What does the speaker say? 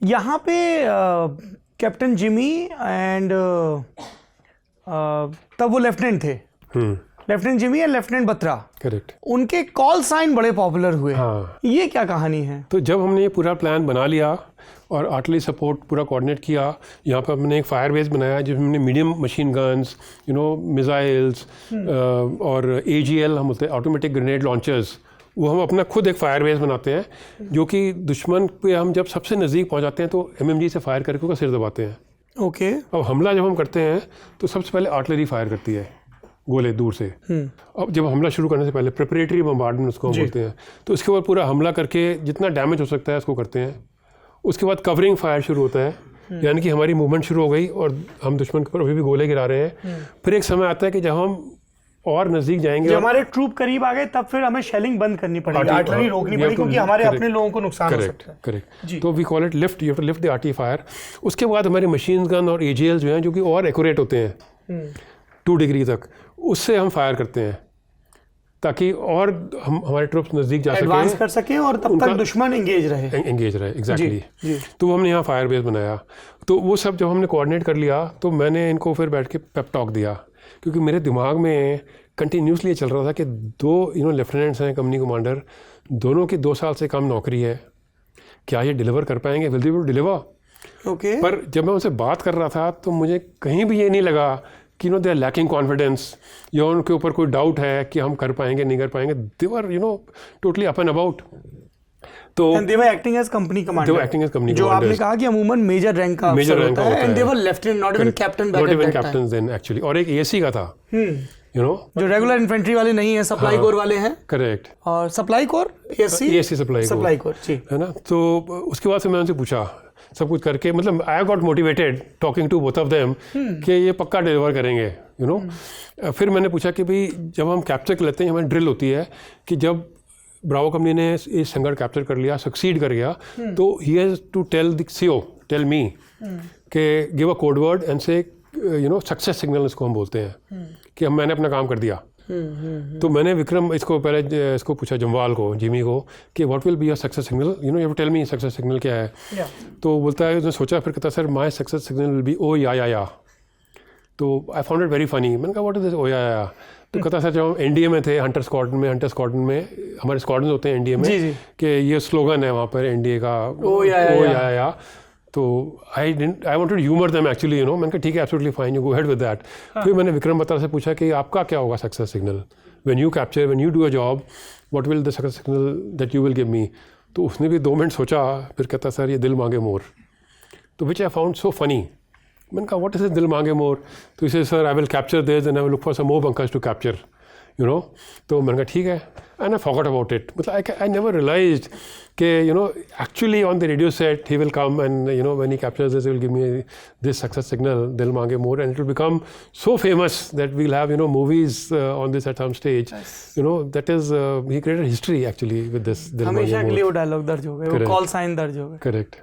यहाँ पे captain Jimmy and तब वो लेफ्टिनेंट थे, lieutenant Jimmy and lieutenant Batra, correct. उनके कॉल साइन बड़े पॉपुलर हुए। हाँ। ये क्या कहानी है? तो जब हमने ये पूरा प्लान बना लिया और आर्टिलरी सपोर्ट पूरा कोऑर्डिनेट किया, यहाँ पर हमने एक फायर बेस बनाया जिसमें हमने मीडियम मशीन गन्स, मिसाइल्स और AGL हम बोलते हैं ऑटोमेटिक ग्रेनेड लॉन्चर्स, वो हम अपना खुद एक फायर बेस बनाते हैं जो कि दुश्मन पे हम जब सबसे नज़दीक पहुँच जाते हैं तो MMG से फायर करके उसका सिर दबाते हैं। ओके। अब हमला जब हम करते हैं तो सबसे पहले आर्टिलरी फायर करती है गोले दूर से। अब जब हमला शुरू करने से पहले प्रिपरेटरी बम्बार्डमेंट उसको हम बोलते हैं, तो इसके बाद पूरा हमला करके जितना डैमेज हो सकता है उसको करते हैं। उसके बाद कवरिंग फायर शुरू होता है, यानी कि हमारी मूवमेंट शुरू हो गई और हम दुश्मन के ऊपर अभी भी गोले गिरा रहे हैं। फिर एक समय आता है कि जब हम और नज़दीक जाएंगे, जब हमारे ट्रूप करीब आ गए तब फिर हमें शेलिंग बंद करनी पड़ेगी, आर्टिलरी रोकनी पड़ेगी क्योंकि हमारे अपने लोगों को नुकसान हो सकता है। करेक्ट। तो we call it lift, you have to lift the artillery fire. उसके बाद हमारे मशीन गन और AGL जो हैं जो कि और एक्यूरेट होते हैं 2 डिग्री तक, उससे हम फायर करते हैं ताकि और हम हमारे ट्रूप्स नज़दीक जा सकें, एडवांस कर सकें और तब तक दुश्मन एंगेज रहे। एग्जैक्टली। तो हमने यहाँ फायर बेस बनाया। तो वो सब जब हमने कोऑर्डिनेट कर लिया तो मैंने इनको फिर बैठ के पेप टॉक दिया, क्योंकि मेरे दिमाग में कंटिन्यूसली ये चल रहा था कि 2 लेफ्टिनेंट्स हैं कंपनी कमांडर, दोनों की 2 साल से कम नौकरी है, क्या ये डिलीवर कर पाएंगे, will they B deliver? Okay. पर जब मैं उनसे बात कर रहा था तो मुझे कहीं भी ये नहीं लगा कि दे आर लैकिंग कॉन्फिडेंस या उनके ऊपर कोई डाउट है कि हम कर पाएंगे नहीं कर पाएंगे। They were totally up and about. तो they were acting as company commander, जो आपने कहा कि अमूमन मेजर रैंक का अफसर होता है, and they were lieutenant, not even captain back at that time. then actually, और एक ASC का था, जो रेगुलर इन्फेंट्री वाले नहीं है, सप्लाई कोर वाले हैं। करेक्ट। और supply core ASC supply core जी, है ना। तो उसके बाद से मैं उनसे पूछा सब कुछ करके, मतलब I got motivated talking to both of them कि ये पक्का डिलीवर करेंगे, फिर मैंने पूछा कि भाई जब हम कैप्चर कर लेते हैं, हमारी ड्रिल होती है कि जब ब्रावो कंपनी ने ये संगठन कैप्चर कर लिया, सक्सीड कर गया, तो he has to tell the CO, tell me कि give a code word and say success signal इसको हम बोलते हैं कि मैंने अपना काम कर दिया। तो मैंने विक्रम इसको पूछा, जम्वाल को, जिमी को, कि what will be your success signal, you have to tell me success signal क्या है। तो बोलता है, उसने सोचा, फिर कहता sir my success signal will be oh yeah. तो I found it very funny. मैंने कहा what is this O yeah. तो कहता सर जब हम NDA में थे, हंटर स्क्वाड्रन में हमारे स्क्वाड्रन होते हैं NDA में, कि ये स्लोगन है वहाँ पर NDA का, ओ या। तो I wanted humour them actually, मैंने कहा ठीक है, absolutely fine, you go ahead with that. फिर मैंने विक्रम बत्रा से पूछा कि आपका क्या होगा success signal, when you do a job, what will the success signal that you will give मी। तो उसने भी 2 मिनट सोचा, फिर कहता सर ये दिल मांगे मोर। तो विच आई फाउंड सो फनी। मैंने कहा व्हाट इज दिस दिल मांगे मोर? तो इसे sir I will capture this and I will look for some more bunkers to capture, तो मैंने कहा ठीक है, and I forgot about it. मतलब आई नेवर रियलाइज्ड कि actually on the radio set he will come and when he captures this, he will give me this success signal, दिल मांगे more, and it will become so famous that we will have movies on this eight some stage. That is he created history actually with this दिल मांगे मोर। हमेशा के लिए वो dialogue दर्ज हो गए, वो कॉल साइन दर्ज हो गए। करेक्ट।